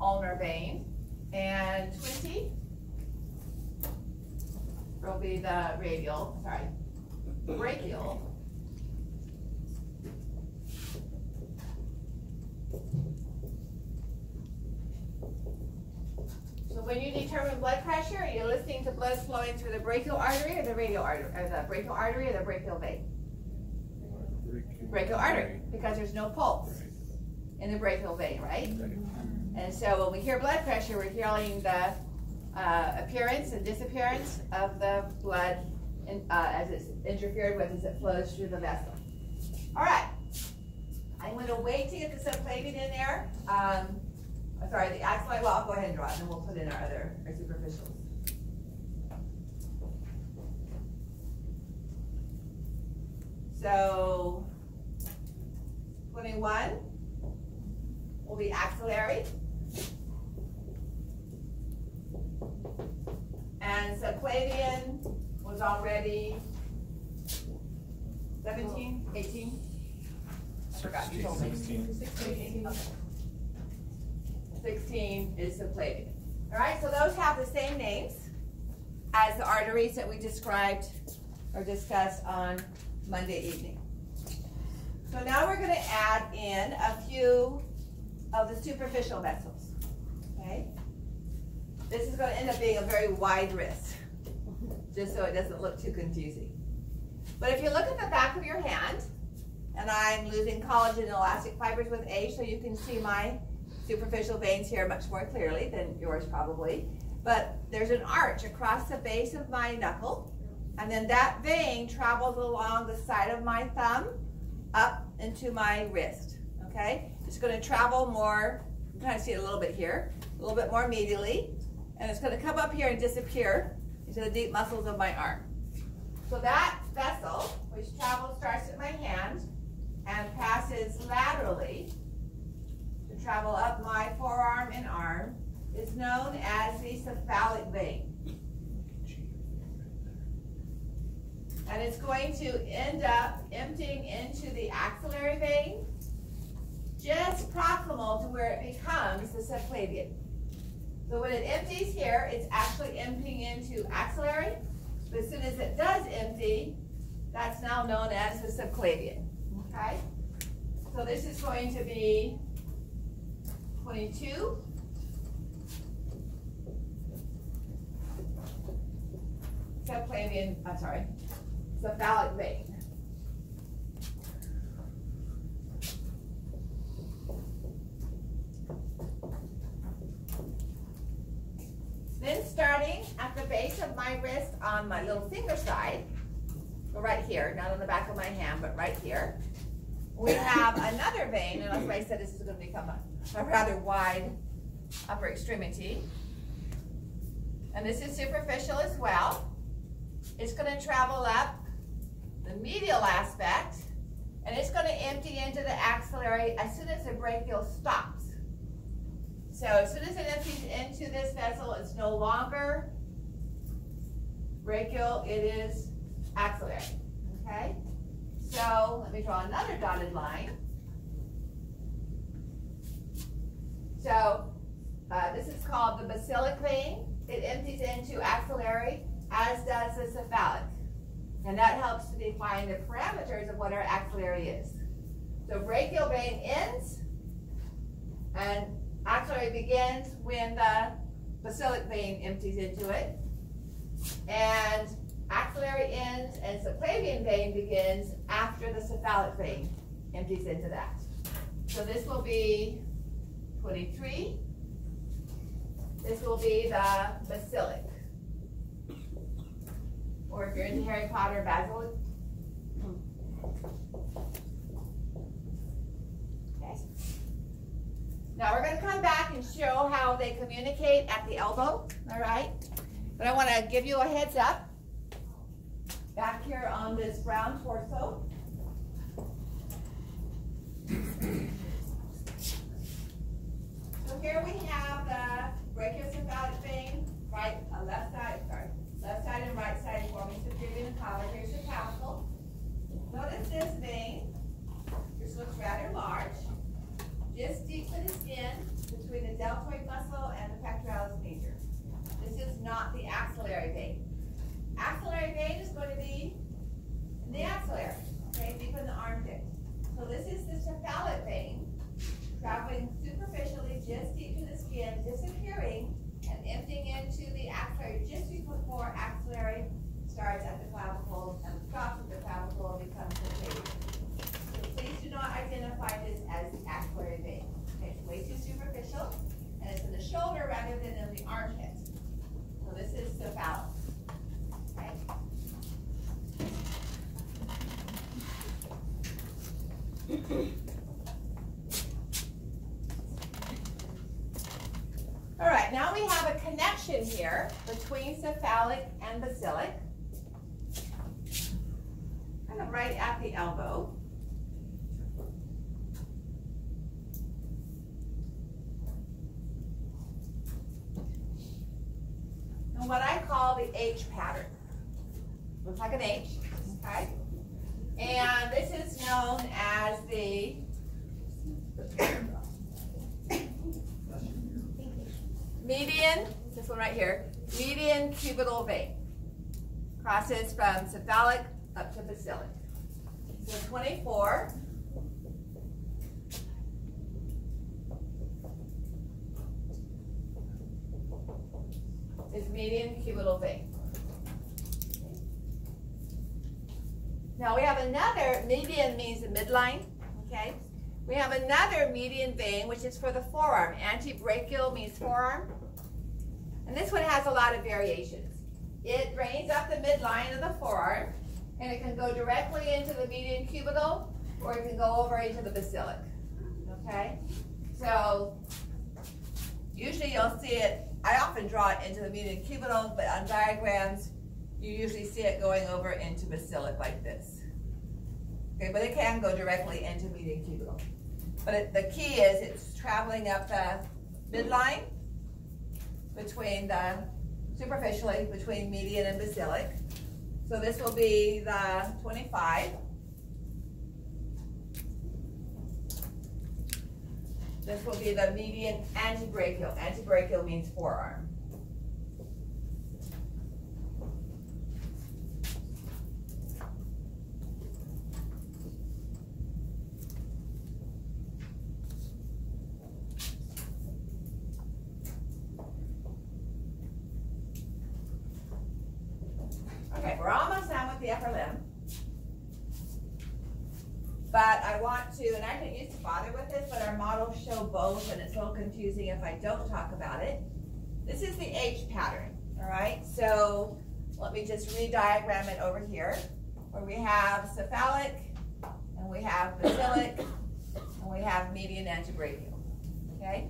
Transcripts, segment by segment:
ulnar vein. And 20 will be the brachial. So when you determine blood pressure, are you listening to blood flowing through the brachial artery or the radial artery, or the brachial artery or the brachial vein? Brachial artery, because there's no pulse in the brachial vein, right? And so when we hear blood pressure, we're hearing the appearance and disappearance of the blood as it's interfered with as it flows through the vessel. All right, I'm going to wait to get the subclavian in there. Sorry, the axillary, well, I'll go ahead and draw it, and then we'll put in our superficials. So, 21 will be axillary. And subclavian was already 17, 18? I forgot, you told me. 16. Okay. 16 is subclavian. All right, so those have the same names as the arteries that we described or discussed on Monday evening. So now we're going to add in a few of the superficial vessels. Okay? This is going to end up being a very wide wrist, just so it doesn't look too confusing. But if you look at the back of your hand, and I'm losing collagen and elastic fibers with age, so you can see my superficial veins here much more clearly than yours probably. But there's an arch across the base of my knuckle, and then that vein travels along the side of my thumb up into my wrist, okay? It's going to travel more, you can kind of see it a little bit here, a little bit more medially, and it's going to come up here and disappear into the deep muscles of my arm. So that vessel, which starts at my hand and passes laterally to travel up my forearm and arm, is known as the cephalic vein. And it's going to end up emptying into the axillary vein, just proximal to where it becomes the subclavian. So when it empties here, it's actually emptying into axillary. But as soon as it does empty, that's now known as the subclavian. Okay? So this is going to be 22. Cephalic vein. Then starting at the base of my wrist on my little finger side, so right here, not on the back of my hand, but right here, we have another vein, and as I said, this is going to become a rather wide upper extremity. And this is superficial as well. It's going to travel up the medial aspect, and it's going to empty into the axillary as soon as the brachial stops. So as soon as it empties into this vessel, it's no longer brachial, it is axillary. Okay? So let me draw another dotted line. So this is called the basilic vein. It empties into axillary, as does the cephalic. And that helps to define the parameters of what our axillary is. So brachial vein ends, and axillary begins when the basilic vein empties into it. And axillary ends and subclavian vein begins after the cephalic vein empties into that. So this will be 23. This will be the basilic. Or if you're into Harry Potter, basilic. Okay. Now we're going to come back and show how they communicate at the elbow, all right? But I want to give you a heads up back here on this brown torso. So here we have the brachiocephalic vein, left side and right side forming superior and collar. Here's your clavicle. Notice this vein, which looks rather large, just deep to the skin between the deltoid muscle and the pectoralis major. This is not the axillary vein. Axillary vein is going to be in the axillary, okay, deep in the armpit. So this is the cephalic vein, traveling superficially just deep to the skin, disappearing and emptying into the axillary just before axillary starts at the clavicle and stops at the clavicle and becomes the sacrum. So please do not identify this as the axillary vein. Okay, it's way too superficial, and it's in the shoulder rather than in the armpit. So this is cephalic. Okay. All right, now we have a connection here between cephalic and basilic, kind of right at the elbow. And what I call the H pattern. Looks like an H, okay? And this is known as the median, this one right here, median cubital vein. Crosses from cephalic up to basilic. So 24. Is median cubital vein. Now we have another, median means the midline, okay? We have another median vein, which is for the forearm. Antebrachial means forearm. And this one has a lot of variations. It drains up the midline of the forearm, and it can go directly into the median cubital, or it can go over into the basilic, okay? So usually you'll see it, I often draw it into the median cubital, but on diagrams, you usually see it going over into basilic like this. Okay, but it can go directly into median cubital. But the key is it's traveling up the midline between the, superficially, between median and basilic. So this will be the 25. This will be the median antebrachial. Antebrachial means forearm. Okay, we're almost done with the upper limb. But I want to, and I didn't used to bother with this, but our models show both, and it's a little confusing if I don't talk about it. This is the H pattern, all right? So let me just re-diagram it over here, where we have cephalic, and we have basilic, and we have median antebrachial, okay?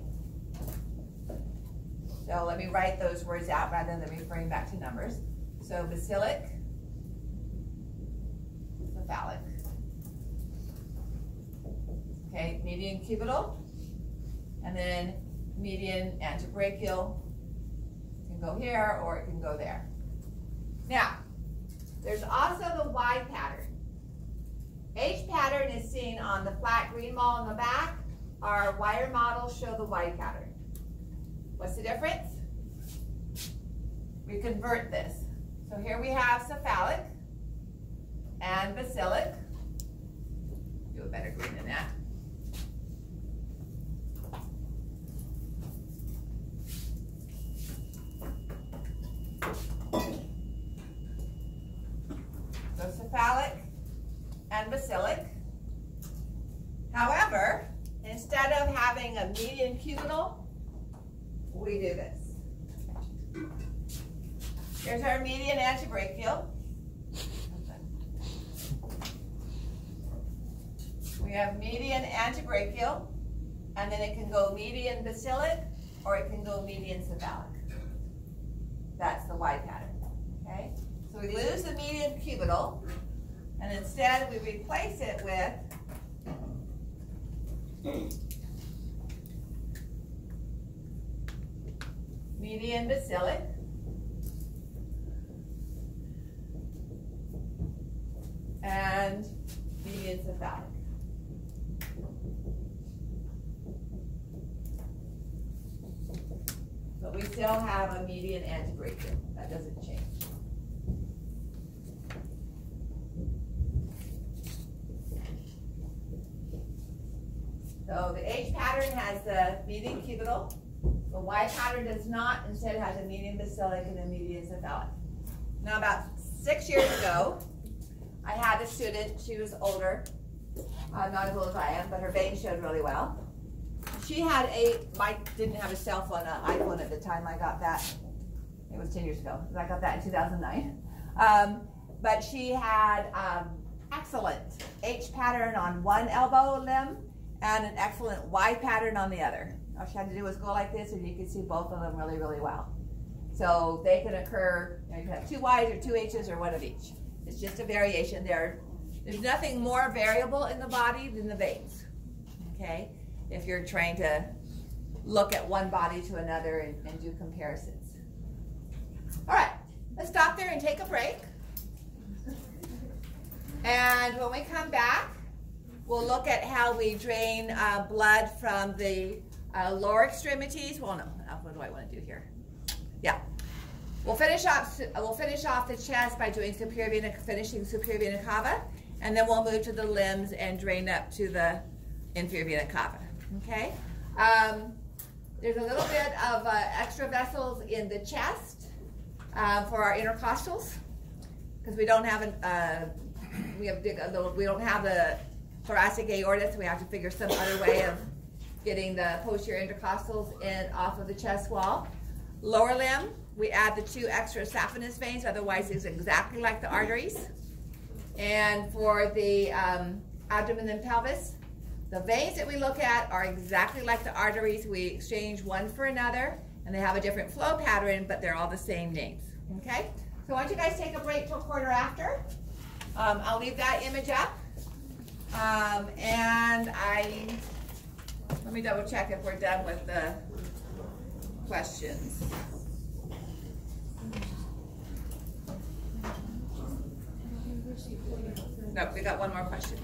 So let me write those words out rather than referring back to numbers. So basilic, cephalic. Okay, median cubital, and then median antebrachial. It can go here or it can go there. Now, there's also the Y pattern. H pattern is seen on the flat green ball in the back. Our wire models show the Y pattern. What's the difference? We convert this. So here we have cephalic and basilic. Do a better green than that. So cephalic and basilic. However, instead of having a median cubital, we do this. Here's our median antebrachial. We have median antebrachial, and then it can go median basilic, or it can go median cephalic. That's the Y pattern, okay? So we lose the median cubital, and instead we replace it with median basilic, and median cephalic. we still have a median antebrachium. That doesn't change. So the H pattern has the median cubital. The Y pattern does not. Instead, it has a median basilic and a median cephalic. Now, about 6 years ago, I had a student. She was older, not as old as I am, but her veins showed really well. She had didn't have a cell phone, an iPhone at the time. I got that. It was 10 years ago. I got that in 2009. But she had excellent H pattern on one elbow limb and an excellent Y pattern on the other. All she had to do was go like this, and you could see both of them really, really well. So they can occur, you can have two Ys or two H's or one of each. It's just a variation there. There's nothing more variable in the body than the veins, okay? If you're trying to look at one body to another and do comparisons. All right, let's stop there and take a break. And when we come back, we'll look at how we drain blood from the lower extremities. Well, no, what do I want to do here? Yeah, we'll finish off the chest by doing finishing superior vena cava, and then we'll move to the limbs and drain up to the inferior vena cava. Okay. There's a little bit of extra vessels in the chest for our intercostals because we don't have we don't have the thoracic aorta, so we have to figure some other way of getting the posterior intercostals in off of the chest wall. Lower limb, we add the 2 extra saphenous veins, otherwise it's exactly like the arteries. And for the abdomen and pelvis, the veins that we look at are exactly like the arteries. We exchange one for another, and they have a different flow pattern, but they're all the same names. Okay? So why don't you guys take a break till quarter after? I'll leave that image up. And let me double check if we're done with the questions. Nope, we got one more question.